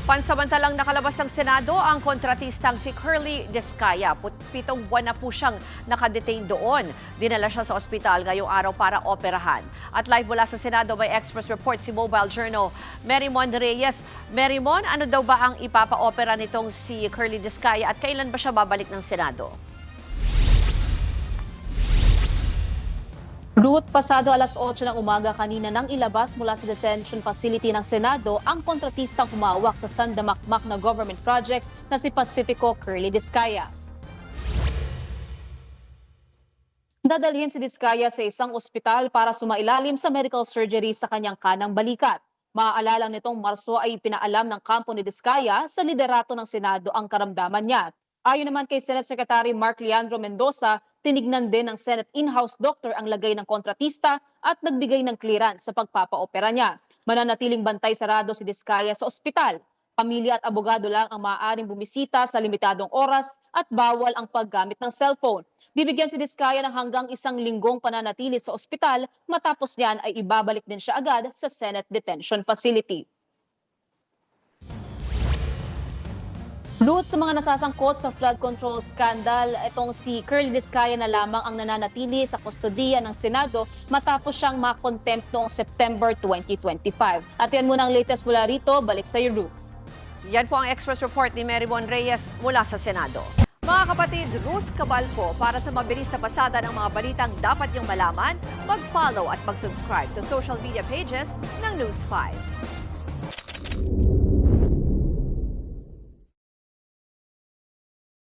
Pansamantalang nakalabas ng Senado ang kontratistang si Curly Descaya. 7 buwan na po siyang nakadetain doon. Dinala siya sa ospital ngayong araw para operahan. At live mula sa Senado may Express Report si Mobile Journal Merrimon Reyes. Merrimon, ano daw ba ang ipapa-opera nitong si Curly Descaya at kailan ba siya babalik ng Senado? Ruth, pasado alas 8 ng umaga kanina nang ilabas mula sa detention facility ng Senado ang kontratistang humawak sa sandamakmak na government projects na si Pacifico Curly Descaya. Dadalhin si Descaya sa isang ospital para sumailalim sa medical surgery sa kanyang kanang balikat. Maaalala nitong Marso ay pinaalam ng kampo ni Descaya sa liderato ng Senado ang karamdaman niya. Ayon naman kay Senate Secretary Mark Leandro Mendoza, tinignan din ng Senate in-house doctor ang lagay ng kontratista at nagbigay ng clearance sa pagpapaopera niya. Mananatiling bantay sarado si Descaya sa ospital. Pamilya at abogado lang ang maaaring bumisita sa limitadong oras at bawal ang paggamit ng cellphone. Bibigyan si Descaya ng hanggang 1 linggong pananatili sa ospital, matapos niyan ay ibabalik din siya agad sa Senate Detention Facility. Ruth, sa mga nasasangkot sa flood control scandal, itong si Curly Descaya na lamang ang nananatili sa kustodiya ng Senado matapos siyang makontempt noong September 2025. At yan muna ang latest mula rito. Balik sa iyo, Ruth. Yan po ang Express Report ni Merrimon Reyes mula sa Senado. Mga kapatid, Ruth Cabalco, para sa mabilis na pasada ng mga balitang dapat niyong malaman, mag-follow at mag-subscribe sa social media pages ng News 5.